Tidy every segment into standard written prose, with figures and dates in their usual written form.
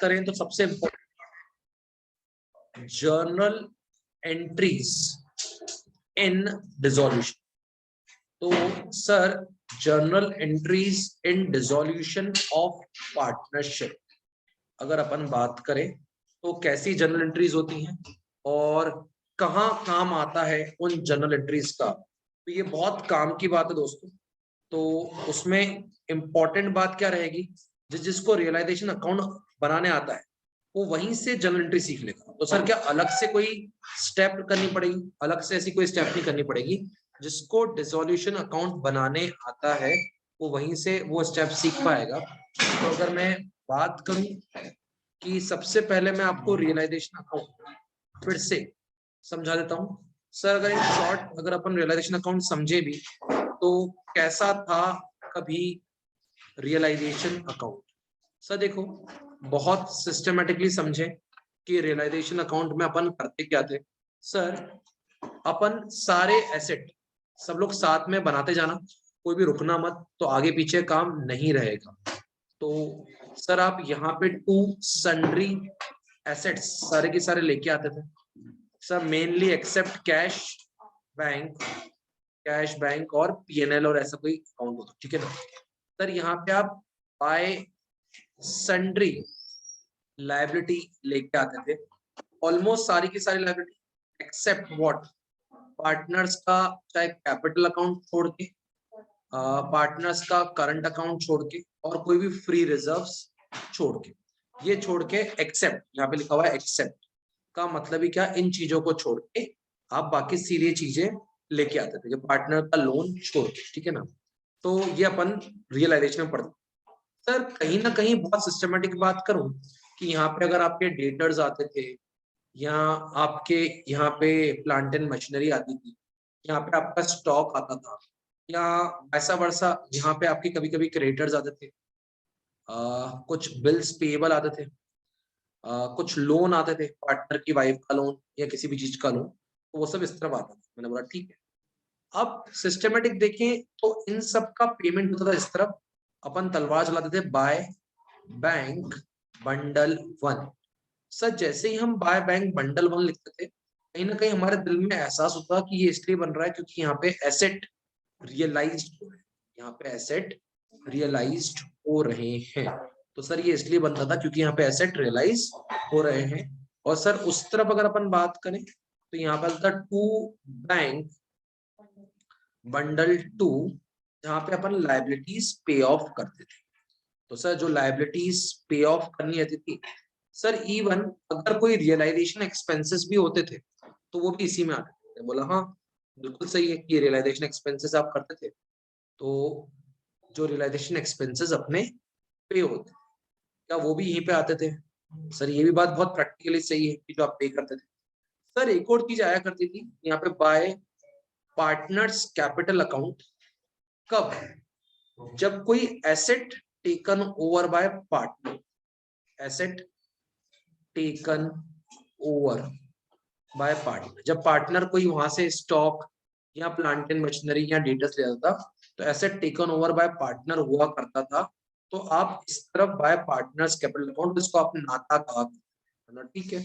करें तो सबसे जर्नल एंट्रीज इन डिसोल्यूशन। तो sir journal entries in dissolution of partnership अगर अपन बात करें तो कैसी जर्नल एंट्रीज होती हैं और कहाँ काम आता है उन जर्नल एंट्रीज का, तो ये बहुत काम की बात है दोस्तों। तो उसमें इंपॉर्टेंट बात क्या रहेगी, जिसको रियलाइजेशन अकाउंट बनाने आता है वो वहीं से जर्नल एंट्री सीख लेगा। तो सर क्या अलग से कोई स्टेप करनी पड़ेगी? अलग से ऐसी कोई स्टेप नहीं करनी पड़ेगी। जिसको डिसोल्यूशन अकाउंट बनाने आता है वो वहीं से वो स्टेप सीख पाएगा। तो अगर मैं बात करूं कि सबसे पहले मैं आपको रियलाइजेशन अकाउंट फिर से समझा देता हूं। सर अगर इन शॉर्ट अगर अपन रियलाइजेशन अकाउंट समझे भी तो कैसा था कभी रियलाइजेशन अकाउंट। सर देखो बहुत सिस्टमेटिकली समझे कि रियलाइजेशन अकाउंट में अपन करते क्या थे। सर अपन सारे एसेट सब लोग साथ में बनाते जाना, कोई भी रुकना मत, तो आगे पीछे काम नहीं रहेगा। तो सर आप यहाँ पे टू सन्ड्री एसेट्स सारे के सारे लेके आते थे sir, mainly except cash bank और पीएनएल और ऐसा कोई अकाउंट होता, ठीक है ना। सर यहाँ पे आप बाय सन्ड्री लायबिलिटी लेके आते थे, ऑलमोस्ट सारी की सारी लायबिलिटी एक्सेप्ट व्हाट, पार्टनर्स का चाहे कैपिटल अकाउंट छोड़ के, पार्टनर्स का करंट अकाउंट छोड़ के और कोई भी फ्री रिजर्व्स छोड़ के, ये छोड़ के एक्सेप्ट, यहाँ पे लिखा हुआ है एक्सेप्ट का मतलब ही क्या, इन चीजों को छोड़ के आप बाकी सीरियस चीजें लेके आते थे, पार्टनर का लोन छोड़ के, ठीक है ना। तो ये अपन रियलाइजेशन में पढ़ते। सर कहीं ना कहीं बहुत सिस्टमेटिक बात करूं कि यहाँ पे अगर आपके डेटर्स आते थे या आपके यहाँ पे प्लांट एंड मशीनरी आती थी, यहाँ पे आपका स्टॉक आता था या ऐसा वर्षा, यहाँ पे आपके कभी कभी क्रेडिटर्स आते थे, कुछ बिल्स पेएबल आते थे, कुछ लोन आते थे, पार्टनर की वाइफ का लोन या किसी भी चीज का लोन, तो वो सब इस तरफ आता था। मैंने बोला ठीक है। अब सिस्टमेटिक देखें तो इन सब का पेमेंट होता था इस तरफ, अपन तलवार चलाते थे by bank bundle one. Sir जैसे ही हम बाय बैंक बंडल वन लिखते थे कहीं ना कहीं हमारे दिल में एहसास होता कि ये इसलिए बन रहा है क्योंकि यहाँ पे एसेट रियलाइज्ड हो रहे हैं, यहाँ पे एसेट रियलाइज्ड हो रहे हैं। तो सर ये इसलिए बनता था क्योंकि यहाँ पे एसेट रियलाइज हो रहे हैं। और सर उस तरफ अगर अपन बात करें तो यहाँ पर था टू बैंक बंडल टू, जहाँ पे अपन लाइबिलिटीज पे ऑफ करते थे। तो सर जो लाइबिलिटीज पे ऑफ करनी आती थी सर, इवन अगर कोई रियलाइजेशन एक्सपेंसेस भी होते थे तो वो भी इसी में आते थे। बोला हाँ बिल्कुल सही है कि रियलाइजेशन एक्सपेंसेस आप करते थे, तो जो रियलाइजेशन एक्सपेंसेस अपने पे होते क्या वो भी यहीं पे आते थे। सर ये भी बात बहुत प्रैक्टिकली सही है कि जो आप पे करते थे। सर एक और चीज आया करती थी यहाँ पे बाय पार्टनर्स कैपिटल अकाउंट, कब, जब कोई asset taken over by partner, asset taken over by partner, जब पार्टनर कोई वहां से स्टॉक या प्लांट एंड मशीनरी या डेटर्स ले आता तो asset taken over by partner हुआ करता था। तो आप इस तरफ बाय पार्टनर्स कैपिटल अकाउंट, इसको आप नाता कहा, ठीक है।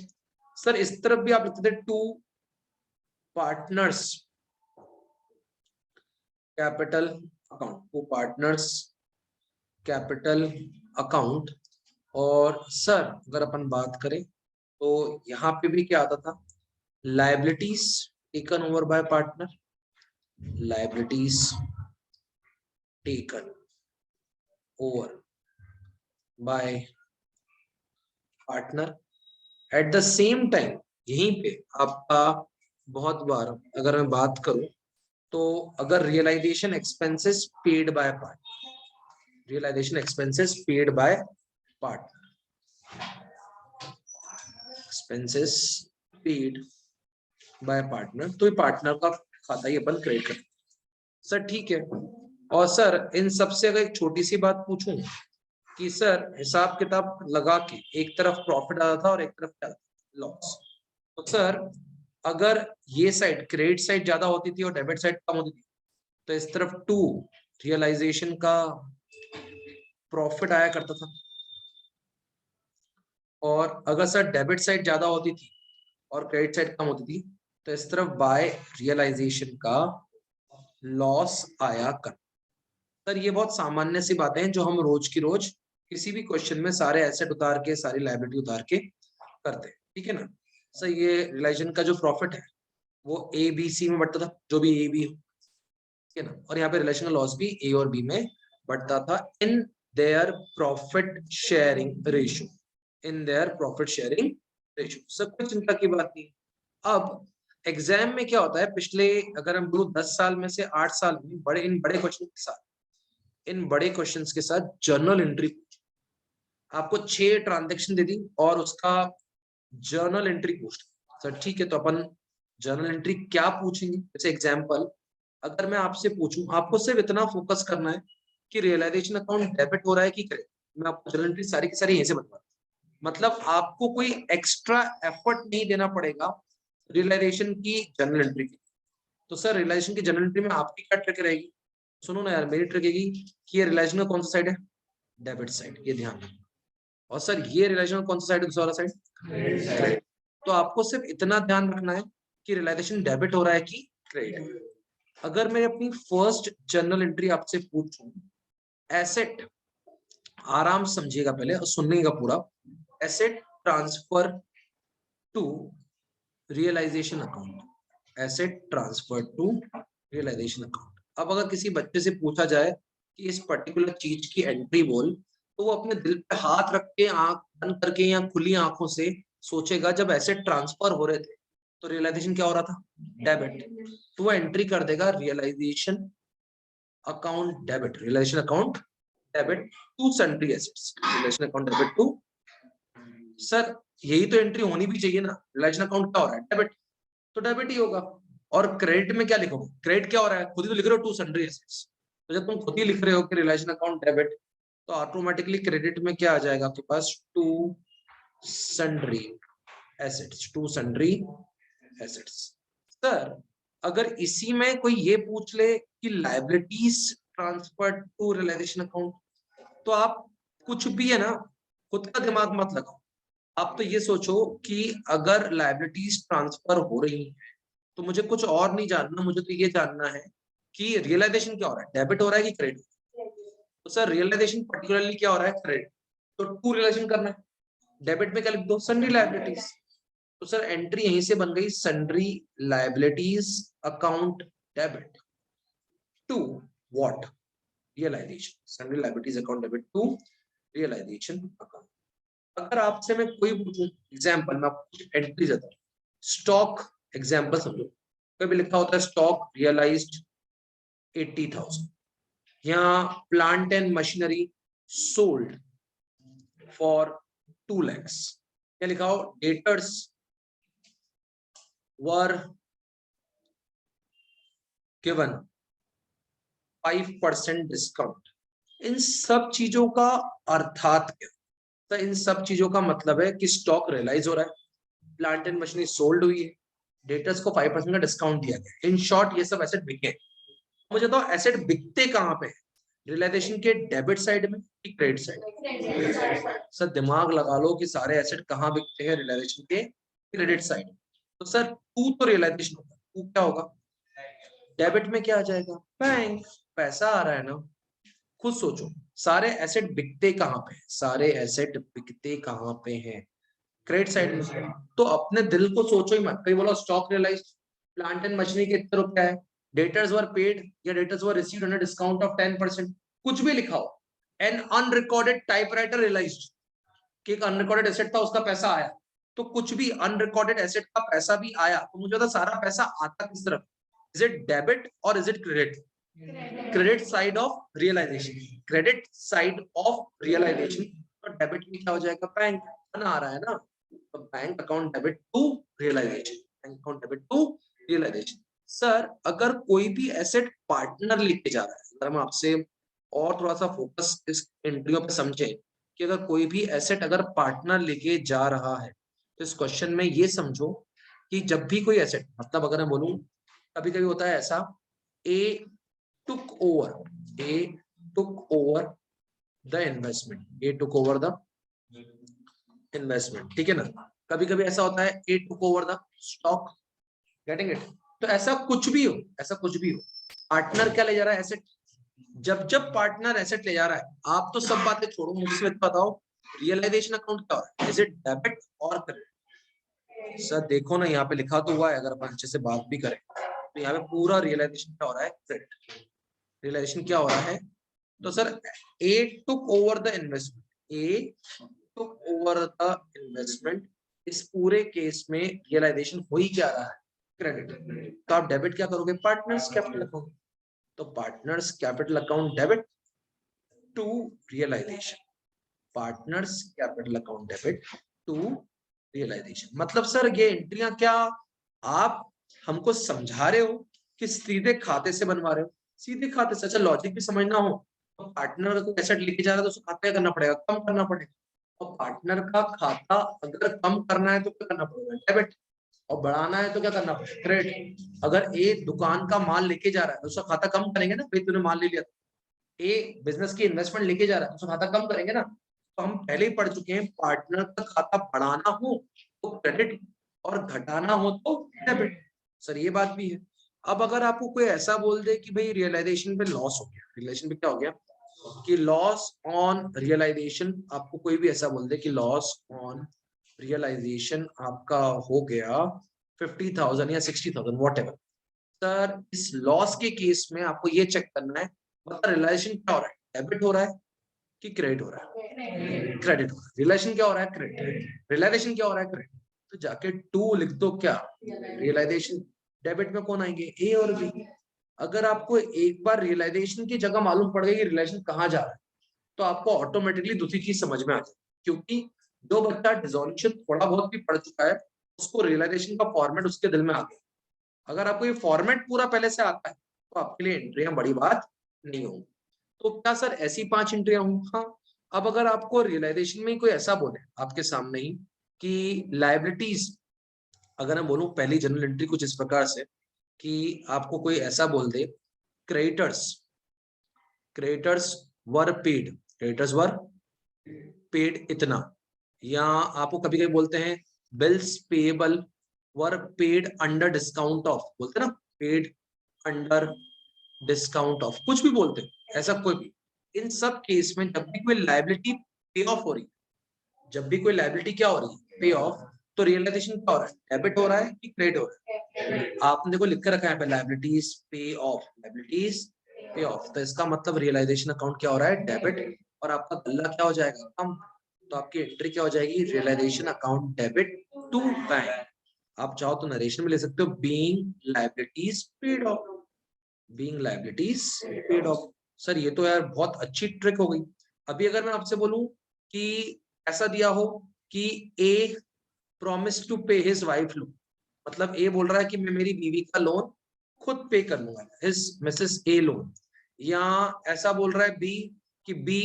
सर इस तरफ भी आप लिखते थे to partners capital account, to partners capital account. और सर अगर अपन बात करें तो यहाँ पे भी क्या आता था, liabilities taken over by partner, liabilities taken over by partner. At the same time यहीं पे आपका बहुत बार अगर मैं बात करूं तो अगर realisation expenses paid by partner, realisation expenses paid by partner, expenses paid by partner, तो ये पार्टनर का खाता ही अपन क्रेडिट करते। सर ठीक है। और सर इन सबसे अगर एक छोटी सी बात पूछूं कि सर हिसाब किताब लगा के एक तरफ प्रॉफिट आता था और एक तरफ लॉस, तो सर अगर ये साइड क्रेडिट साइड ज्यादा होती थी और डेबिट साइड कम होती थी तो इस तरफ टू रियलाइजेशन का प्रॉफिट आया करता था। और अगर सर डेबिट साइड ज्यादा होती थी और क्रेडिट साइड कम होती थी तो इस तरफ बाय रियलाइजेशन का लॉस आया कर। सर ये बहुत सामान्य सी बातें हैं जो हम रोज की रोज किसी भी क्वेश्चन में सारे एसेट उतार के सारी लायबिलिटी उतार के करते हैं, ठीक है ना। सर ये रियलाइजेशन का जो प्रॉफिट है वो ए बी सी में बढ़ता था, जो भी ए बी हो, ठीक है ना, और यहाँ पे रिलेशन का लॉस भी ए और बी में बढ़ता था in their profit sharing ratio, in their profit sharing ratio. सब कुछ चिंता की बात नहीं। अब एग्जाम में क्या होता है, पिछले अगर हम बोलो 10 साल में से 8 साल में इन बड़े क्वेश्चन के साथ जर्नल एंट्री आपको 6 ट्रांजेक्शन दे दी और उसका जर्नल एंट्री पूछ। सर ठीक है, तो अपन जर्नल एंट्री क्या पूछेंगे। जैसे एग्जांपल अगर मैं आपसे पूछूं, आपको सिर्फ इतना फोकस करना है कि रियलाइजेशन अकाउंट डेबिट हो रहा है कि क्रेडिट। मैं आपको जर्नल एंट्री सारी की सारी यहीं से बता, मतलब आपको कोई एक्स्ट्रा एफर्ट नहीं देना पड़ेगा रियलाइजेशन की जर्नल एंट्री की। तो सर रियलाइजेशन की जर्नल एंट्री में आपकी क्या ट्रिक रहेगी, सुनो ना यार, मेरी ट्रिक रहेगी कि ये रियलाइजेशन का कौन सा साइड है, डेबिट साइड, ये ध्यान रखना। और सर ये रियलाइजेशन कौन सा साइड है, दूसरा वाला साइड क्रेडिट। तो आपको सिर्फ इतना ध्यान रखना है कि रियलाइजेशन डेबिट हो रहा है कि क्रेडिट। अगर मैं अपनी फर्स्ट जर्नल एंट्री आपसे पूछूं, एसेट, आराम समझिएगा पहले और सुनिएगा पूरा, asset transfer to realisation account, asset transfer to realisation account. अब अगर किसी बच्चे से पूछा जाए कि इस पर्टिकुलर चीज की एंट्री बोल, तो वो अपने दिल पे हाथ रख के आंख बंद करके या खुली आंखों से सोचेगा जब एसेट ट्रांसफर हो रहे थे तो रियलाइजेशन क्या हो रहा था, डेबिट। तो वो एंट्री कर देगा realisation account debit, realisation account debit to sundry assets, realisation account debit to. Sir यही तो एंट्री होनी भी चाहिए ना, रियलाइजेशन अकाउंट क्या हो रहा है, डेबिट, तो डेबिट ही होगा। और क्रेडिट में क्या लिखोगे, क्रेडिट क्या हो रहा है, खुद ही तो लिख रहे हो टू सन्ड्री एसेट्स। तो जब तुम खुद ही लिख रहे हो कि रियलाइजेशन अकाउंट डेबिट, तो ऑटोमेटिकली क्रेडिट में क्या आ जाएगा आपके पास, to sundry assets, to sundry assets. Sir अगर इसी में कोई ये पूछ ले कि liabilities transfer to realisation account, तो आप कुछ भी है ना, खुद का दिमाग मत लगाओ। आप तो ये सोचो कि अगर लायबिलिटीज ट्रांसफर हो रही है तो मुझे कुछ और नहीं जानना, मुझे तो ये जानना है कि रियलाइजेशन क्या हो रहा है, डेबिट हो रहा है कि क्रेडिट। तो सर रियलाइजेशन पर्टिकुलरली क्या हो रहा है, क्रेडिट, तो टू रिलेशन करना है। डेबिट में क्या लिख दो, सन्ड्री लायबिलिटीज। तो सर एंट्री यहीं से बन गई, sundry liabilities account debit to what, realisation, sundry liabilities account debit to realisation account. अगर आपसे मैं कोई पूछूं एग्जांपल, मैं आपको एंट्री देता हूं, स्टॉक एग्जांपल समझो, कभी लिखा होता है स्टॉक रियलाइज्ड 80,000, या plant and machinery sold for 2 lakhs, क्या लिखा हो, डेटर्स वर गिवन 5% डिस्काउंट। इन सब चीजों का अर्थात क्या, तो इन सब चीजों का मतलब है कि स्टॉक रियलाइज हो रहा है, प्लांट एंड मशीनरी सोल्ड हुई है, डेटर्स को 5% का डिस्काउंट दिया गया। इन शॉर्ट ये सब एसेट बिके। मुझे तो एसेट बिकते कहां पे, रियलाइजेशन के डेबिट साइड में कि क्रेडिट साइड। सर दिमाग लगा लो कि सारे एसेट कहां बिकते हैं, रियलाइजेशन के क्रेडिट साइड। तो सर टू तो रियलाइजेशन होगा, टू क्या होगा, डेबिट में क्या आ जाएगा, बैंक, पैसा आ रहा है ना। खुद सोचो सारे एसेट बिकते कहां पे, सारे एसेट बिकते कहां पे हैं, क्रेडिट साइड में। तो अपने दिल को सोचो ही मत, कहीं बोलो stock realise, plant and machinery कितने रुपए है, डेटर्स वर पेड या debtors were received under discount of 10%, कुछ भी लिखा हो। एन अनरिकॉर्डेड टाइपराइटर रियलाइज्ड, कि एक अनरिकॉर्डेड एसेट था उसका पैसा आया, तो कुछ भी अनरिकॉर्डेड एसेट का पैसा भी आया, तो मुझे तो सारा पैसा आता किस तरफ, इज इट डेबिट और is it credit, credit side of realisation, credit side of realisation. तो डेबिट में क्या हो जाएगा, बैंक आ रहा है ना, तो bank account debit to realisation, bank account debit to realisation. Sir अगर कोई भी एसेट पार्टनर लेके जा रहा है, अगर हम आपसे और थोड़ा सा फोकस इस एंट्रियों पे समझे कि अगर कोई भी एसेट अगर पार्टनर लेके जा रहा है, तो इस क्वेश्चन में ये समझो कि जब भी कोई एसेट, मतलब अगर मैं बोलूं कभी कभी होता है ऐसा, ए took over, A took over the investment, A took over the investment, ठीक है ना। कभी कभी ऐसा होता है A took over the stock, getting it. तो ऐसा कुछ भी हो, ऐसा कुछ भी हो, पार्टनर क्या ले जा रहा है, एसेट। जब जब पार्टनर एसेट ले जा रहा है, आप तो सब बातें छोड़ो, मुझसे बताओ रियलाइजेशन अकाउंट क्या हो रहा है, इज इट डेबिट और क्रेडिट। सर देखो ना, यहाँ पे लिखा तो हुआ है, अगर अपन अच्छे से बात भी करें तो यहाँ पे पूरा रियलाइजेशन क्या हो रहा है, क्रेडिट। रियलाइजेशन क्या हो रहा है, तो sir A took over the investment, A took over the investment, इस पूरे केस में रियलाइजेशन हो ही क्या रहा है, क्रेडिट। तो आप डेबिट क्या करोगे, पार्टनर्स कैपिटल अकाउंट। तो partners capital account debit to realisation, partners capital account debit to realisation. मतलब सर ये एंट्रियां क्या आप हमको समझा रहे हो कि सीधे खाते से बनवा रहे हो, सीधे खाते से। अच्छा लॉजिक भी समझना हो तो पार्टनर को एसेट लेके जा रहा है तो उसको खाता क्या करना पड़ेगा, कम करना पड़ेगा। और पार्टनर का खाता अगर कम करना है तो क्या करना पड़ेगा, डेबिट। और बढ़ाना है तो क्या करना पड़ेगा, क्रेडिट। अगर एक दुकान का माल लेके जा रहा है तो उसका खाता कम करेंगे ना, भाई तूने माल ले लिया। ए बिजनेस की इन्वेस्टमेंट लेके जा रहा है तो उसका खाता कम करेंगे ना। तो हम पहले ही पढ़ चुके हैं, पार्टनर का खाता बढ़ाना हो तो क्रेडिट और घटाना हो तो डेबिट। सर ये बात भी है। अब अगर आपको कोई ऐसा बोल दे कि भाई रियलाइजेशन पे लॉस हो गया, रियलाइजेशन पे क्या हो गया कि लॉस ऑन रियलाइजेशन, आपको कोई भी ऐसा बोल दे कि लॉस ऑन रियलाइजेशन आपका हो गया 50,000 या 60,000 वॉट एवर। सर इस लॉस के केस में आपको ये चेक करना है मतलब रियलाइजेशन क्या हो रहा है, डेबिट हो रहा है कि क्रेडिट हो रहा है, क्रेडिट हो रहा है। रियलाइजेशन क्या हो रहा है, क्रेडिट। रियलाइजेशन क्या हो रहा है, क्रेडिट। तो जाके टू लिख दो, क्या रियलाइजेशन। डेबिट में कौन आएंगे, ए और बी। अगर आपको एक बार रियलाइजेशन की जगह मालूम पड़ गई कि रियलाइजेशन कहाँ जा रहा है, तो आपको ऑटोमेटिकली दूसरी चीज समझ में आ जाए। क्योंकि जो बच्चा डिसोल्यूशन थोड़ा बहुत भी पढ़ चुका है, उसको रियलाइजेशन का फॉर्मेट उसके दिल में आ गया। अगर आपको ये फॉर्मेट पूरा पहले से आता है तो आपके लिए एंट्रियां बड़ी बात नहीं होगी। तो क्या सर ऐसी 5 एंट्रियां हों, हाँ। अब अगर आपको रियलाइजेशन में कोई ऐसा बोले आपके सामने ही कि लायबिलिटीज, अगर मैं बोलूं पहली जनरल एंट्री कुछ इस प्रकार से कि आपको कोई ऐसा बोल दे creditors, creditors were paid, creditors were paid इतना, या आपको कभी कभी बोलते हैं bills payable were paid under discount of, बोलते हैं ना पेड अंडर डिस्काउंट ऑफ, कुछ भी बोलते हैं ऐसा कोई भी। इन सब केस में जब भी कोई लायबिलिटी पे ऑफ हो रही है, जब भी कोई लायबिलिटी क्या हो रही है, पे ऑफ, तो रियलाइजेशन क्या हो रहा है, डेबिट हो रहा है कि क्रेडिट हो रहा है। आपने देखो लिख कर रखा है लायबिलिटीज पे ऑफ, लायबिलिटीज पे ऑफ, तो इसका मतलब रियलाइजेशन अकाउंट क्या हो रहा है, डेबिट। और आपका गल्ला क्या हो जाएगा, कम। तो आपकी एंट्री क्या हो जाएगी, realisation account debit to bank. आप चाहो तो नरेशन में ले सकते हो being liabilities paid off, being liabilities paid off. Sir ये तो यार बहुत अच्छी ट्रिक हो गई। अभी अगर मैं आपसे बोलूं कि ऐसा दिया हो कि ए प्रॉमिस टू पे हिज वाइफ लोन, मतलब ए बोल रहा है कि मैं मेरी बीवी का लोन खुद पे कर लूंगा, हिज मिसेस ए लोन। या ऐसा बोल रहा है बी कि B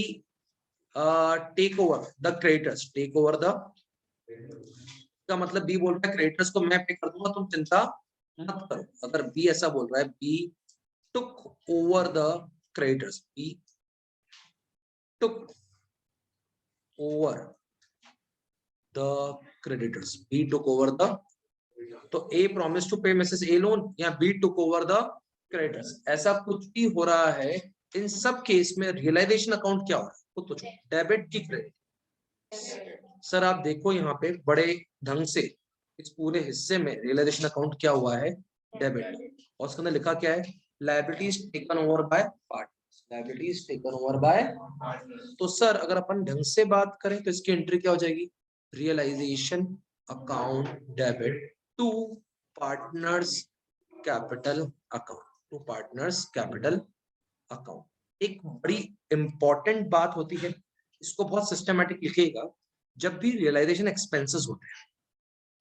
take over the creditors, take over the, का मतलब बी बोल रहा है क्रेडिटर्स को मैं पे कर दूंगा, तुम चिंता मत करो। अगर बी ऐसा बोल रहा है, B took over the creditors, B took over the creditors, B took over the, तो A promised to pay Mrs. A loan या B took over the creditors, ऐसा कुछ भी हो रहा है। इन सब केस में रियलाइजेशन अकाउंट क्या हो रहा है, खुद सोचो, डेबिट की क्रेडिट। सर आप देखो यहाँ पे बड़े ढंग से इस पूरे हिस्से में रियलाइजेशन अकाउंट क्या हुआ है, डेबिट। और उसके अंदर लिखा क्या है, liabilities taken over by partners, liabilities taken over by. तो सर अगर अपन ढंग से बात करें तो इसकी एंट्री क्या हो जाएगी, realisation account debit to partners capital account, to partners capital account. एक बड़ी इंपॉर्टेंट बात होती है, इसको बहुत सिस्टमैटिक लिखिएगा, जब भी रियलाइजेशन एक्सपेंसेस होते हैं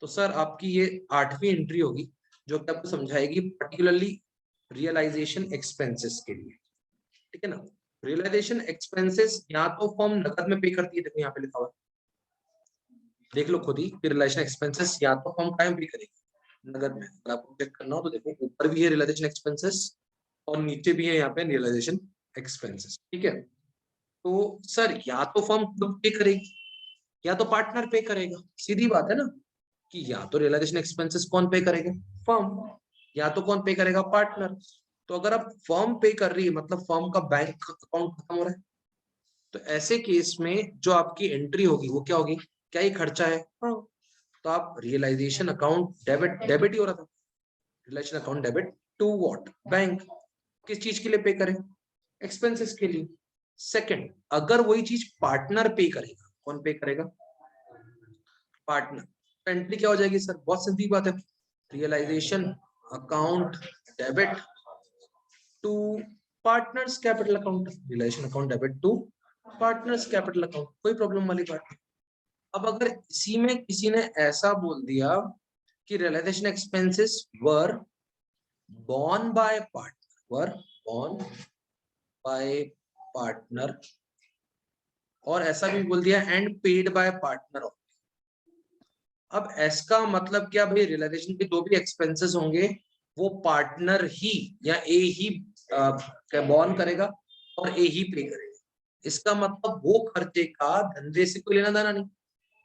तो सर आपकी ये 8वीं एंट्री होगी जो कि आपको समझाएगी पर्टिकुलरली रियलाइजेशन एक्सपेंसेस के लिए, ठीक है ना। रियलाइजेशन एक्सपेंसेस या तो फर्म नकद में पे करती है, देखो यहाँ पे लिखा हुआ, देख लो खुद ही, रियलाइजेशन एक्सपेंसेस या तो फर्म कायम पे करेगी नगद में। अगर आपको चेक करना हो तो देखो ऊपर भी है रियलाइजेशन एक्सपेंसेस और नीचे भी है यहाँ पे रियलाइजेशन एक्सपेंसेस, ठीक है। तो सर या तो फर्म खुद पे करेगी या तो पार्टनर पे करेगा, सीधी बात है ना, कि या तो रियलाइजेशन एक्सपेंसेस कौन पे करेगा, फर्म, या तो कौन पे करेगा, पार्टनर। तो अगर आप फर्म पे कर रही है मतलब फर्म का बैंक अकाउंट खत्म हो रहा है, तो ऐसे केस में जो आपकी एंट्री होगी वो क्या होगी, क्या ये खर्चा है, हाँ। तो आप रियलाइजेशन अकाउंट डेबिट, डेबिट ही हो रहा था, realisation account debit to what, bank. किस चीज के लिए पे करें, एक्सपेंसेस के लिए। सेकंड, अगर वही चीज पार्टनर पे करेगा, कौन पे करेगा, पार्टनर, तो एंट्री क्या हो जाएगी सर, बहुत सीधी बात है, realisation account debit to partners capital account, realisation account debit to partners capital account, कोई प्रॉब्लम वाली बात नहीं। अब अगर इसी में किसी ने ऐसा बोल दिया कि realisation expenses were borne by partner, were borne by partner, और ऐसा भी बोल दिया एंड पेड बाय पार्टनर। अब इसका मतलब क्या भाई, रियलाइजेशन के जो भी एक्सपेंसेस होंगे वो पार्टनर ही या ए ही बॉर्न करेगा और ए ही पे करेगा। इसका मतलब वो खर्चे का धंधे से कोई लेना देना नहीं।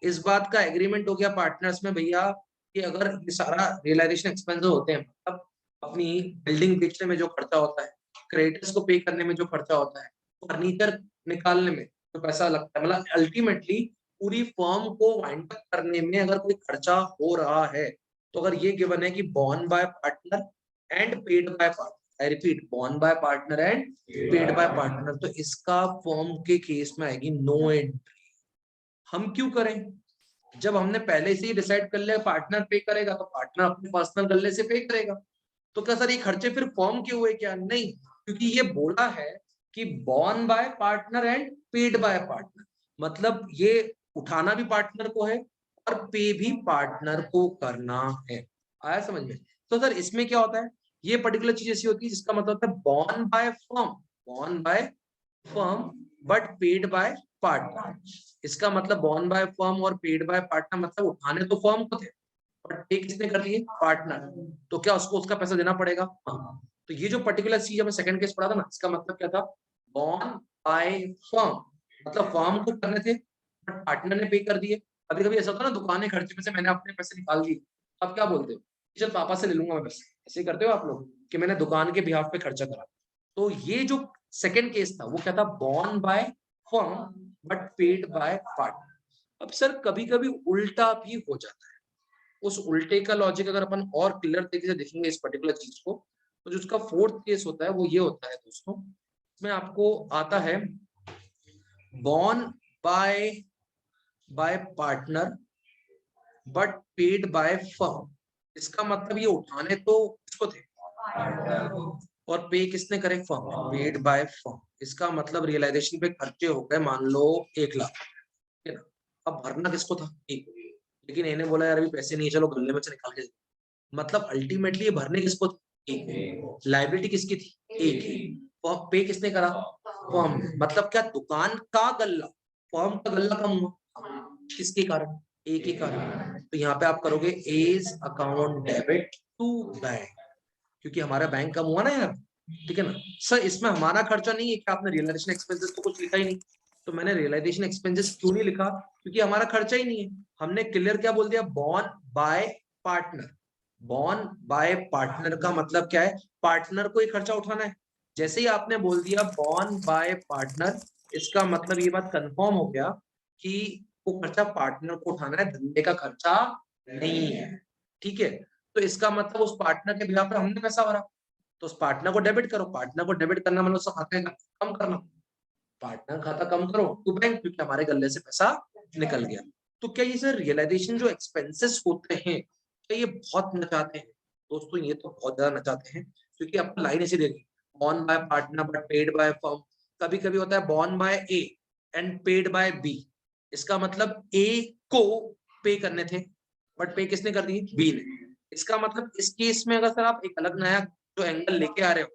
इस बात का एग्रीमेंट हो गया पार्टनर्स में भैया कि अगर ये सारा रियलाइजेशन एक्सपेंसेस होते हैं, मतलब अपनी बिल्डिंग बेचने में जो खर्चा होता है, क्रेडिटर्स को पे करने में जो खर्चा होता है, फर्नीचर निकालने में जो पैसा लगता है, मतलब अल्टीमेटली पूरी फर्म को वाइंड अप करने में अगर कोई खर्चा हो रहा है, तो अगर ये गिवन है कि borne by partner and paid by partner, I repeat, born by partner and paid by partner, तो इसका फर्म के केस में आएगी नो एंट्री। हम क्यों करें, जब हमने पहले से ही डिसाइड कर लिया पार्टनर पे करेगा, तो पार्टनर अपने पर्सनल गल्ले से पे करेगा। तो क्या सर ये खर्चे फिर फॉर्म के हुए क्या, नहीं, क्योंकि ये बोला है कि borne by partner and paid by partner, मतलब ये उठाना भी पार्टनर को है और पे भी पार्टनर को करना है। आया समझ में। तो सर इसमें क्या होता है, ये पर्टिकुलर चीज ऐसी होती है जिसका मतलब होता है borne by firm, born by firm but paid by partner. इसका मतलब बॉर्न बाय फर्म और पेड बाय पार्टनर, मतलब उठाने तो फर्म को थे बट पे किसने कर दिए, पार्टनर, तो क्या उसको उसका पैसा देना पड़ेगा, हाँ। तो ये जो पर्टिकुलर चीज हमें सेकंड केस पढ़ा था ना, इसका मतलब क्या था, बॉर्न बाय फर्म, मतलब फर्म को करने थे बट पार्टनर ने पे कर दिए। कभी कभी ऐसा होता है ना, दुकानें खर्चे में से मैंने अपने पैसे निकाल दिए, अब क्या बोलते हो, चल पापा से ले लूंगा मैं पैसे, ऐसे ही करते हो आप लोग कि मैंने दुकान के बिहाफ पे खर्चा करा। तो ये जो सेकंड केस था वो क्या था, born by firm but paid by partner. अब सर कभी कभी उल्टा भी हो जाता है, उस उल्टे का लॉजिक अगर अपन और क्लियर तरीके से देखेंगे इस पर्टिकुलर चीज को, तो जो उसका फोर्थ केस होता है वो ये होता है दोस्तों, इसमें आपको आता है borne by by partner but paid by firm. इसका मतलब ये उठाने तो किसको थे, और पे किसने करे, फर्म, पेड बाय फर्म। इसका मतलब रियलाइजेशन पे खर्चे हो गए मान लो 1 लाख, ठीक है ना, अब भरना किसको था, एक, लेकिन इन्हें बोला यार अभी पैसे नहीं है, चलो गले में से निकाल के, मतलब अल्टीमेटली ये भरने किसको थे, एक, लाइबिलिटी किसकी थी, एक ही, पे किसने करा, फर्म, मतलब क्या दुकान का गल्ला, फर्म का गल्ला कम हुआ, किसके कारण, एक के कारण। तो यहाँ पे आप करोगे as account debit to bank, क्योंकि हमारा बैंक कम हुआ ना यार, ठीक है ना। सर इसमें हमारा खर्चा नहीं है, कि आपने रियलाइजेशन एक्सपेंसेस तो कुछ लिखा ही नहीं, तो मैंने रियलाइजेशन एक्सपेंसेस क्यों नहीं लिखा, क्योंकि हमारा खर्चा ही नहीं है। हमने क्लियर क्या बोल दिया, born by partner, born by partner का मतलब क्या है, पार्टनर को ये खर्चा उठाना है। जैसे ही आपने बोल दिया बॉर्न बाय पार्टनर, इसका मतलब ये बात कंफर्म हो गया कि वो खर्चा पार्टनर को उठाना है, धंधे का खर्चा नहीं है, ठीक है। तो इसका मतलब उस पार्टनर के बिहाफ पे हमने पैसा भरा, तो उस पार्टनर को डेबिट करो, पार्टनर को डेबिट करना मतलब उसका खाते का कम करना, पार्टनर खाता कम करो टू बैंक, क्योंकि हमारे गले से पैसा निकल गया। तो क्या ये सर रियलाइजेशन जो एक्सपेंसेस होते हैं, क्या ये बहुत नचाते हैं दोस्तों, ये तो बहुत ज्यादा नचाते हैं, क्योंकि आपको लाइन ऐसी दे दी, borne by partner but paid by firm. कभी कभी होता है borne by A and paid by B, इसका मतलब ए को पे करने थे बट पे किसने कर दी, बी ने। इसका मतलब इस केस में अगर सर आप एक अलग नया जो एंगल लेके आ रहे हो,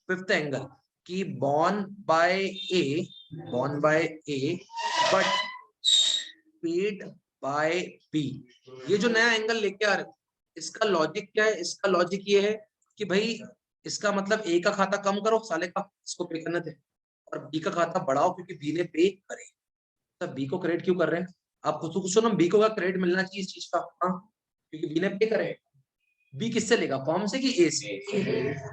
फिफ्थ एंगल, कि borne by A, borne by A but paid by B, ये जो नया एंगल लेके आ रहे हो, इसका लॉजिक क्या है, इसका लॉजिक ये है कि भाई इसका मतलब ए का खाता कम करो साले का, इसको पे करने थे, और बी का खाता बढ़ाओ क्योंकि बी ने पे करे। तो बी को क्रेडिट क्यों कर रहे हैं, आप खुद को सुनो, बी को क्रेडिट मिलना चाहिए इस चीज का, हाँ, क्योंकि बी ने पे करे। बी किससे लेगा, फॉर्म से कि ए से?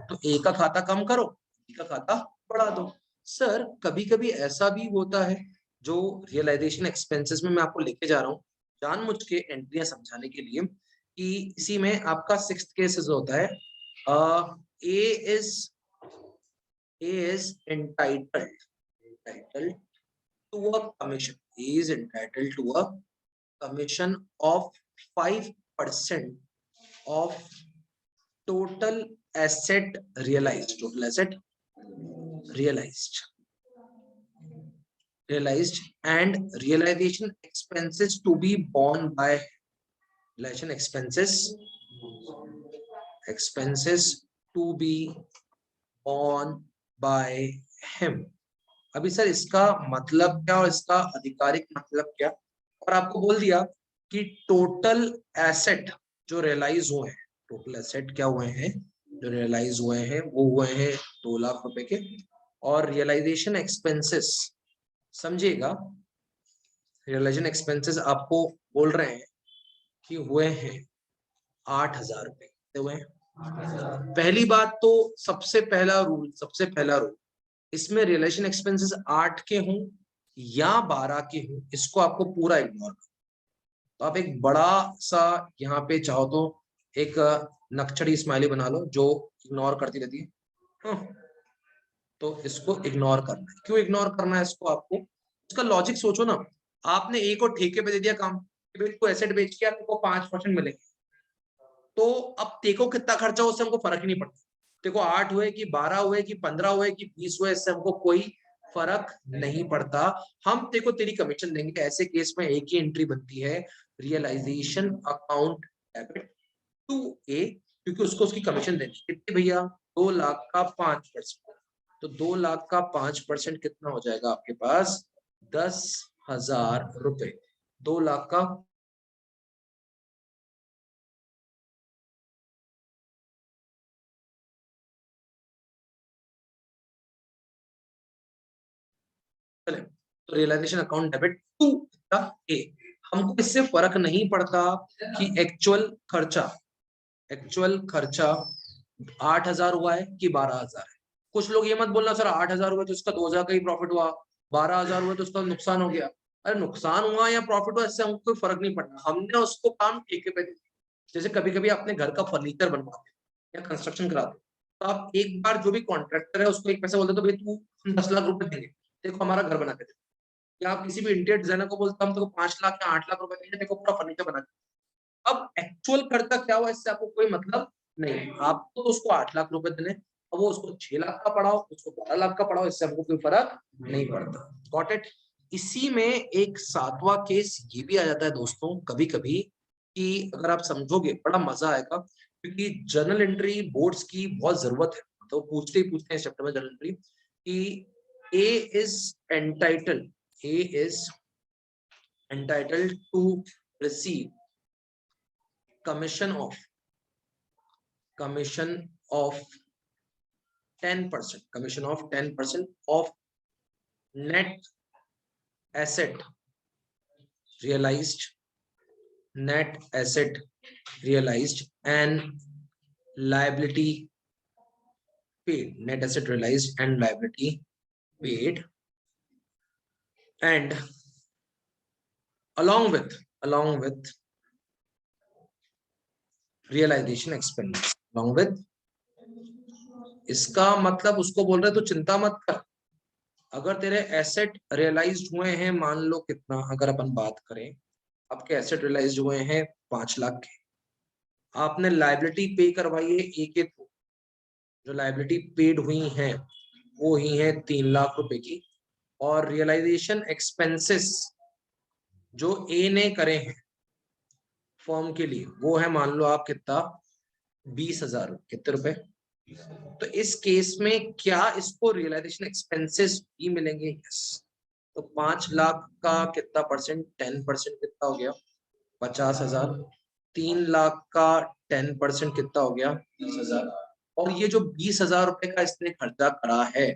तो ए का खाता कम करो, बी का खाता बढ़ा दो। सर कभी कभी ऐसा भी होता है, जो रियलाइजेशन एक्सपेंसेस में मैं आपको लेके जा रहा हूँ जानबूझ के एंट्रियां समझाने के लिए, कि इसी में आपका 6th केसेस होता है, ए is entitled to a commission. He is entitled to a commission of 5% of total asset realized. Total asset realized and realization expenses to be borne by realization expenses to be borne by him. अभी sir इसका मतलब क्या और इसका आधिकारिक मतलब क्या, और आपको बोल दिया कि टोटल एसेट जो रियलाइज हुए हैं, टोटल एसेट क्या हुए हैं जो रियलाइज हुए हैं, वो हुए हैं 2 लाख रुपए के, और रियलाइजेशन एक्सपेंसेस, समझिएगा, रियलाइजेशन एक्सपेंसेस आपको बोल रहे हैं कि हुए हैं 8,000 रुपए हुए हैं। पहली बात तो सबसे पहला रूल, इसमें रियलाइजेशन एक्सपेंसेस 8 के हों या 12 के हों, इसको आपको पूरा इग्नोर करना। तो आप एक बड़ा सा यहाँ पे चाहो तो एक नक्शड़ी स्माइली बना लो जो इग्नोर करती रहती है, हाँ। तो इसको इग्नोर करना है। क्यों इग्नोर करना है इसको आपको, इसका लॉजिक सोचो ना। आपने ए को ठेके पे दे दिया काम, को एसेट बेच के आपको 5% मिलेंगे, तो अब तेको कितना खर्चा हो उससे हमको फर्क ही नहीं पड़ता। देखो 8 हुए कि 12 हुए कि 15 हुए कि 20 हुए, इससे हमको कोई फर्क नहीं पड़ता। हम तेको तेरी कमीशन देंगे। ऐसे केस में एक ही एंट्री बनती है, रियलाइजेशन अकाउंट डेबिट टू ए, क्योंकि उसको उसकी कमीशन देनी कितनी भैया, 2 लाख का 5%। तो 2 लाख का 5% कितना हो जाएगा आपके पास, 10,000 रुपए। 2 लाख का तो रियलाइजेशन अकाउंट डेबिट टू ए। हमको इससे फर्क नहीं पड़ता कि एक्चुअल खर्चा 8,000 हुआ है कि 12,000 है। कुछ लोग ये मत बोलना सर 8,000 हुआ तो उसका 2,000 का ही प्रॉफिट हुआ, 12,000 हुआ तो उसका नुकसान हो गया। अरे नुकसान हुआ या प्रॉफिट हुआ इससे हमको कोई फर्क नहीं पड़ता, हमने उसको काम ठेके पे दिया। जैसे कभी कभी अपने घर का फर्नीचर बनवाते या कंस्ट्रक्शन कराते, तो आप एक बार जो भी कॉन्ट्रैक्टर है उसको एक पैसे बोलते तो भाई तू 10 लाख रुपए देंगे, देखो हमारा घर बना के दे। या आप किसी भी इंटीरियर डिजाइनर को बोलते हम तो 5 लाख या 8 लाख रुपए देंगे, देखो पूरा फर्नीचर बना के। अब एक्चुअल खर्चा क्या हुआ इससे आपको कोई मतलब नहीं, आपको तो उसको 8 लाख रुपए देने, अब वो उसको 6 लाख का पढ़ाओ, उसको 12 लाख का पढ़ाओ, इससे हमको कोई फर्क नहीं पड़ता। Got it. इसी में एक 7वां केस ये भी आ जाता है दोस्तों कभी कभी, कि अगर आप समझोगे बड़ा मजा आएगा, क्योंकि जर्नल एंट्री बोर्ड्स की बहुत जरूरत है। तो पूछते ही पूछते हैं चैप्टर में जर्नल एंट्री कि A is entitled A is entitled to receive commission of 10% of net asset realized and liability paid, net asset realized and liability paid, and along with realization expense, along with, इसका मतलब उसको बोल रहे तो चिंता मत कर, अगर तेरे एसेट रियलाइज्ड हुए हैं, मान लो कितना, अगर अपन बात करें आपके एसेट रियलाइज्ड हुए हैं 5 लाख के, आपने लायबिलिटी पे करवाई है ए के थ्रू, जो लायबिलिटी पेड हुई हैं वो ही है 3 लाख रुपए की, और रियलाइजेशन एक्सपेंसेस जो ए ने करे हैं फर्म के लिए वो है, मान लो आप कितना, 20,000 कितने रुपए। तो इस केस में क्या इसको रियलाइजेशन एक्सपेंसेस भी मिलेंगे? यस। तो 5 लाख का कितना परसेंट, 10% कितना हो गया, 50,000। 3 लाख का 10% कितना हो गया, 20,000। और ये जो 20,000 रुपए का इसने खर्चा करा है,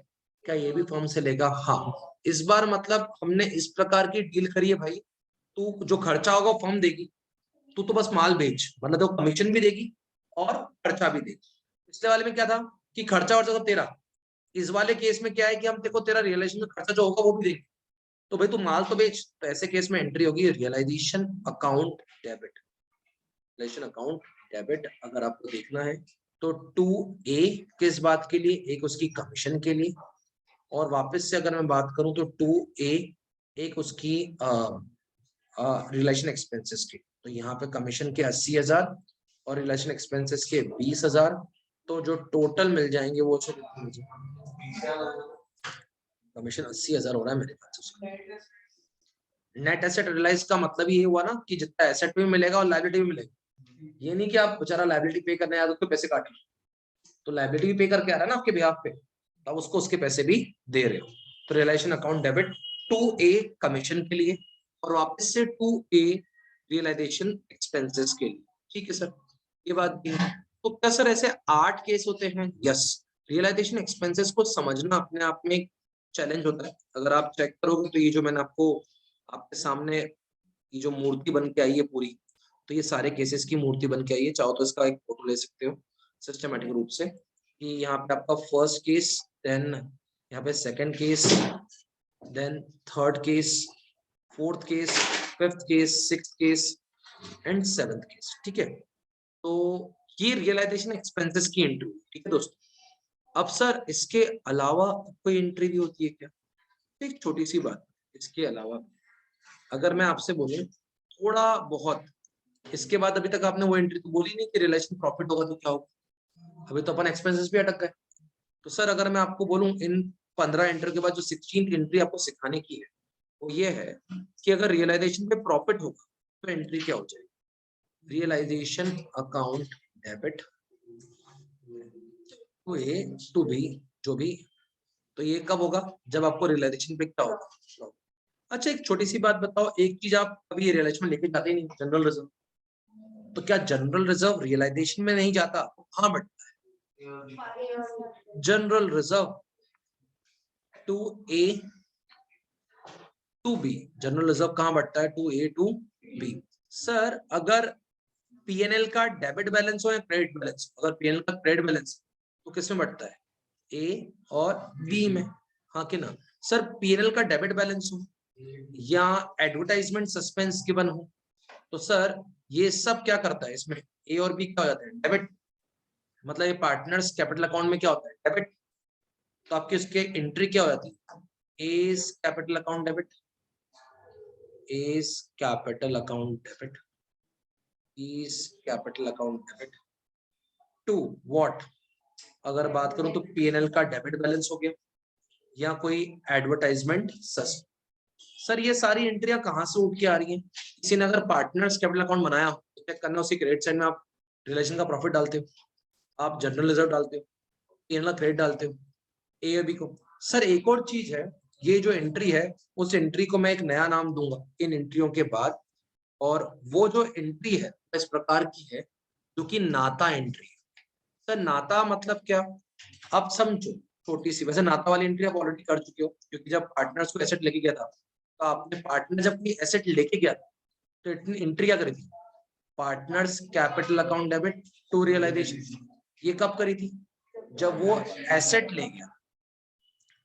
क्या ये भी फर्म से लेगा? हाँ। इस बार मतलब हमने इस प्रकार की डील करी है भाई तू जो खर्चा होगा फर्म देगी, तू तो बस माल बेच, मतलब तो कमीशन भी देगी और खर्चा भी देगी। पिछले वाले में क्या था कि खर्चा वर्चा सब तेरा, इस वाले केस में क्या है कि हम देखो तेरा रियलाइजेशन का खर्चा जो होगा वो भी देंगे, तो भाई तू माल तो बेच। तो ऐसे केस में एंट्री होगी realisation account debit. Realisation account debit अगर आपको देखना है तो 2A किस बात के लिए, एक उसकी कमीशन के लिए, और वापस से अगर मैं बात करूं तो 2A एक उसकी रिलेशन एक्सपेंसेस की। तो यहाँ पे कमीशन के 80,000 और रिलेशन एक्सपेंसेस के 20,000, तो जो टोटल मिल जाएंगे वो कमीशन 80,000 हो रहा है मेरे पास। नेट एसेट रियलाइज का मतलब ये हुआ ना कि जितना एसेट भी मिलेगा और लायबिलिटी भी मिलेगी। ये नहीं कि आप बेचारा लायबिलिटी पे करने आया तो उसको पैसे काटे, तो लायबिलिटी भी पे करके आ रहा है ना आपके बिहाफ पे, तब उसको उसके पैसे भी दे रहे हो। तो realisation account debit 2A commission के लिए और वापस से 2A रियलाइजेशन एक्सपेंसेस के लिए। ठीक है सर, ये बात भी है। तो क्या सर ऐसे 8 केस होते हैं? यस। रियलाइजेशन एक्सपेंसेस को समझना अपने आप में एक चैलेंज होता है। अगर आप चेक करोगे तो ये जो मैंने आपको आपके सामने ये जो मूर्ति बन के आई है पूरी, तो ये सारे केसेस की मूर्ति बन के आई है। चाहो तो इसका एक फोटो ले सकते हो सिस्टमैटिक रूप से, कि यहाँ पे आपका फर्स्ट केस, देन यहाँ पे second case, then third case, fourth case, fifth case, sixth case and seventh case. ठीक है, तो ये रियलाइजेशन एक्सपेंसेस की एंट्री। ठीक है दोस्तों, अब सर इसके अलावा कोई एंट्री भी होती है क्या? एक छोटी सी बात, इसके अलावा अगर मैं आपसे बोलूं थोड़ा बहुत, इसके बाद अभी तक आपने वो एंट्री तो बोली नहीं कि रिलेशन प्रॉफिट होगा तो क्या होगा, अभी तो अपन एक्सपेंसेस भी अटक गए। तो सर अगर मैं आपको बोलूं इन 15 एंट्री के बाद जो 16 एंट्री आपको सिखाने की है वो ये है कि अगर रियलाइजेशन पे प्रॉफिट होगा तो एंट्री क्या हो जाएगी? Realisation account debit to A to B, जो भी। तो ये कब होगा? जब आपको रियलाइजेशन पे क्या होगा। अच्छा एक छोटी सी बात बताओ, एक चीज आप कभी रियलाइजेशन में लेके जाते ही नहीं, जनरल रिजर्व। तो क्या जनरल रिजर्व रियलाइजेशन में नहीं जाता? हाँ but general reserve to A to B, general reserve कहां बढ़ता है? To A to B. Sir अगर पीएनएल का डेबिट बैलेंस हो या क्रेडिट बैलेंस, अगर पीएनएल का क्रेडिट बैलेंस तो किस में बढ़ता है? ए और बी में, हाँ कि ना? सर पीएनएल का डेबिट बैलेंस हो या एडवर्टाइजमेंट सस्पेंस गिवन हो, तो सर ये सब क्या करता है इसमें? ए और बी क्या हो जाता है? डेबिट। मतलब ये पार्टनर्स कैपिटल अकाउंट में क्या होता है? डेबिट। तो आपकी उसके एंट्री क्या हो जाती है? As capital account debit, as capital account debit, as capital account debit to what? अगर बात करूं तो पीएनएल का डेबिट बैलेंस हो गया या कोई एडवर्टाइजमेंट सस्पेंस। सर ये सारी एंट्रियां कहां से उठ के आ रही हैं? किसी ने अगर पार्टनर्स कैपिटल अकाउंट बनाया हो तो चेक करना, उसी क्रेडिट साइड में आप रिलेशन का प्रॉफिट डालते हो, आप जनरल रिजर्व डालते हो, पीएनएल क्रेडिट डालते हो, ए और बी को। सर एक और चीज है, ये जो एंट्री है उस एंट्री को मैं एक नया नाम दूंगा इन एंट्रियों के बाद, और वो जो एंट्री है इस प्रकार की है जो कि नाता एंट्री है। सर नाता मतलब क्या? अब समझो छोटी सी, वैसे नाता वाली एंट्री आप ऑलरेडी कर चुके हो, क्योंकि जब पार्टनर्स को एसेट लेके गया था तो आपने पार्टनर जब कोई एसेट लेके गया था तो इतनी एंट्री क्या करी थी? Partners capital account debit to realisation. ये कब करी थी? जब वो एसेट ले गया,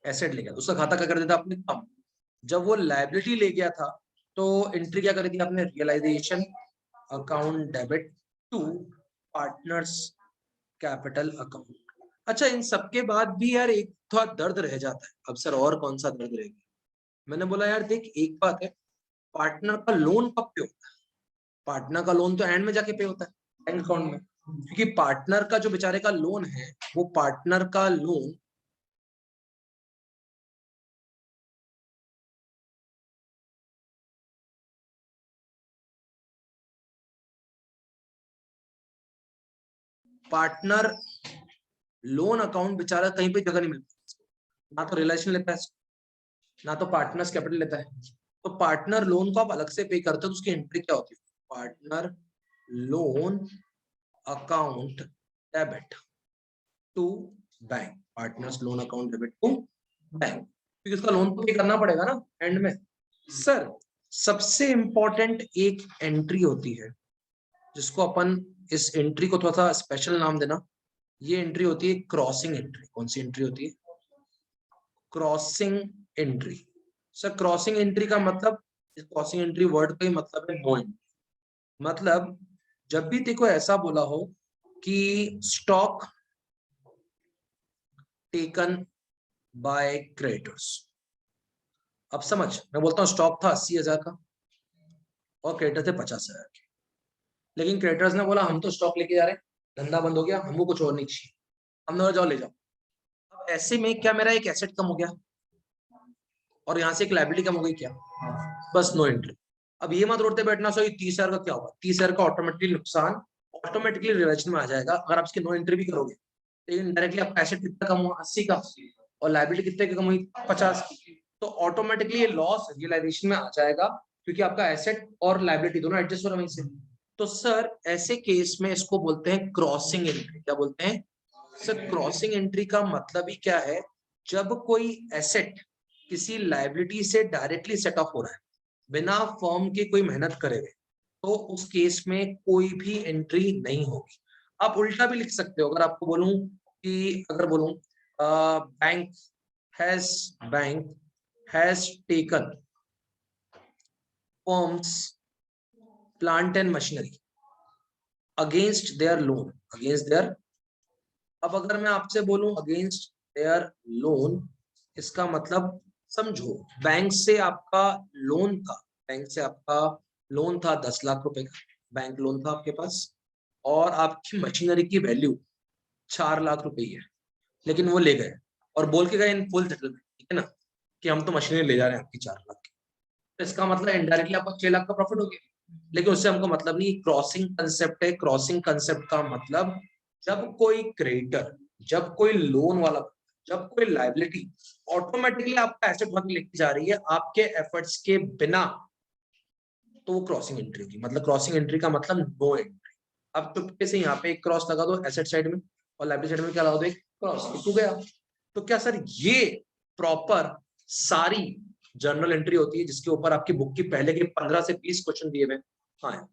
एसेट ले गया तो उसका खाता क्या कर देता आपने? कम। जब वो लायबिलिटी ले गया था तो एंट्री क्या करी थी आपने? Realisation account debit to partners capital account. अच्छा इन सबके बाद भी यार एक थोड़ा दर्द रह जाता है। अब सर और कौन सा दर्द रहेगा? मैंने बोला यार देख एक बात है, पार्टनर का लोन कब पे होता है? पार्टनर का लोन तो एंड में जाके पे होता है बैंक अकाउंट में, क्योंकि पार्टनर का जो बेचारे का लोन है वो पार्टनर का लोन पार्टनर लोन अकाउंट बेचारा कहीं पे जगह नहीं मिलता, ना तो रिलेशन लेता है ना तो पार्टनर्स कैपिटल लेता है। तो पार्टनर लोन को आप अलग से पे करते हो तो उसकी एंट्री क्या होती है? Partner loan account debit to bank, partners loan account debit to bank, क्योंकि उसका लोन तो पे करना पड़ेगा ना एंड में। सर सबसे इंपॉर्टेंट एक एंट्री होती है जिसको अपन इस एंट्री को थोड़ा सा स्पेशल नाम देना, ये एंट्री होती है क्रॉसिंग एंट्री। कौन सी एंट्री होती है? Crossing entry. Sir crossing entry का मतलब, क्रॉसिंग एंट्री वर्ड का ही मतलब है नो एंट्री। मतलब जब भी देखो ऐसा बोला हो कि स्टॉक टेकन बाय क्रेडिटर्स, अब समझ, मैं बोलता हूं स्टॉक था 80,000 का और क्रेडिटर थे 50,000 के, लेकिन क्रेडिटर्स ने बोला हम तो स्टॉक लेके जा रहे हैं, धंधा बंद हो गया, हमको कुछ और नहीं चाहिए, हमने बोला जाओ ले जाओ। अब ऐसे में क्या मेरा एक एसेट कम हो गया और यहाँ से एक लायबिलिटी कम हो गई क्या? बस नो एंट्री। अब ये मत रोडते बैठना सो 30,000 का क्या होगा, 30,000 का ऑटोमेटिकली नुकसान ऑटोमेटिकली रिवर्जन में आ जाएगा अगर आप इसकी नो एंट्री भी करोगे। लेकिन डायरेक्टली आपका एसेट कितना कम हुआ? 80 का, और लायबिलिटी कितने की कम हुई? 50 की। तो ऑटोमेटिकली ये लॉस रियलाइजेशन में आ जाएगा क्योंकि आपका एसेट और लायबिलिटी दोनों एडजस्ट हो रहे हैं वहीं से। तो सर ऐसे केस में इसको बोलते हैं क्रॉसिंग एंट्री। क्या बोलते हैं सर? क्रॉसिंग एंट्री का मतलब ही क्या है? जब कोई एसेट किसी लायबिलिटी से डायरेक्टली सेट ऑफ हो रहा है बिना फर्म के कोई मेहनत करे हुए, तो उस केस में कोई भी एंट्री नहीं होगी। आप उल्टा भी लिख सकते हो, अगर आपको बोलूं कि, अगर बोलूं bank has taken firms plant and machinery against their loan, against their, अब अगर मैं आपसे बोलूं अगेंस्ट देयर लोन, इसका मतलब समझो बैंक से आपका लोन था, बैंक से आपका लोन था 10 लाख रुपए का, बैंक लोन था आपके पास, और आपकी मशीनरी की वैल्यू 4 लाख रुपए है, लेकिन वो ले गए और बोल के गए इन फुल सेटलमेंट, ठीक है ना, कि हम तो मशीनरी ले जा रहे हैं आपकी 4 लाख की। तो इसका मतलब इनडायरेक्टली आपको 6 लाख का प्रॉफिट हो गया, लेकिन उससे हमको मतलब नहीं। क्रॉसिंग कंसेप्ट है। क्रॉसिंग कंसेप्ट का मतलब जब कोई क्रेडिटर, जब कोई लोन वाला, जब कोई लायबिलिटी ऑटोमेटिकली आपका एसेट बन लेके जा रही है आपके एफर्ट्स के बिना, तो वो क्रॉसिंग एंट्री होगी। मतलब क्रॉसिंग एंट्री का मतलब नो एंट्री। अब चुपके से यहाँ पे एक क्रॉस लगा दो एसेट साइड में और लायबिलिटी साइड में क्या लगा दो? एक क्रॉस, टू गया। तो क्या सर ये प्रॉपर सारी जर्नल एंट्री होती है जिसके ऊपर आपकी बुक की पहले के 15 से 20 क्वेश्चन दिए हुए? हाँ,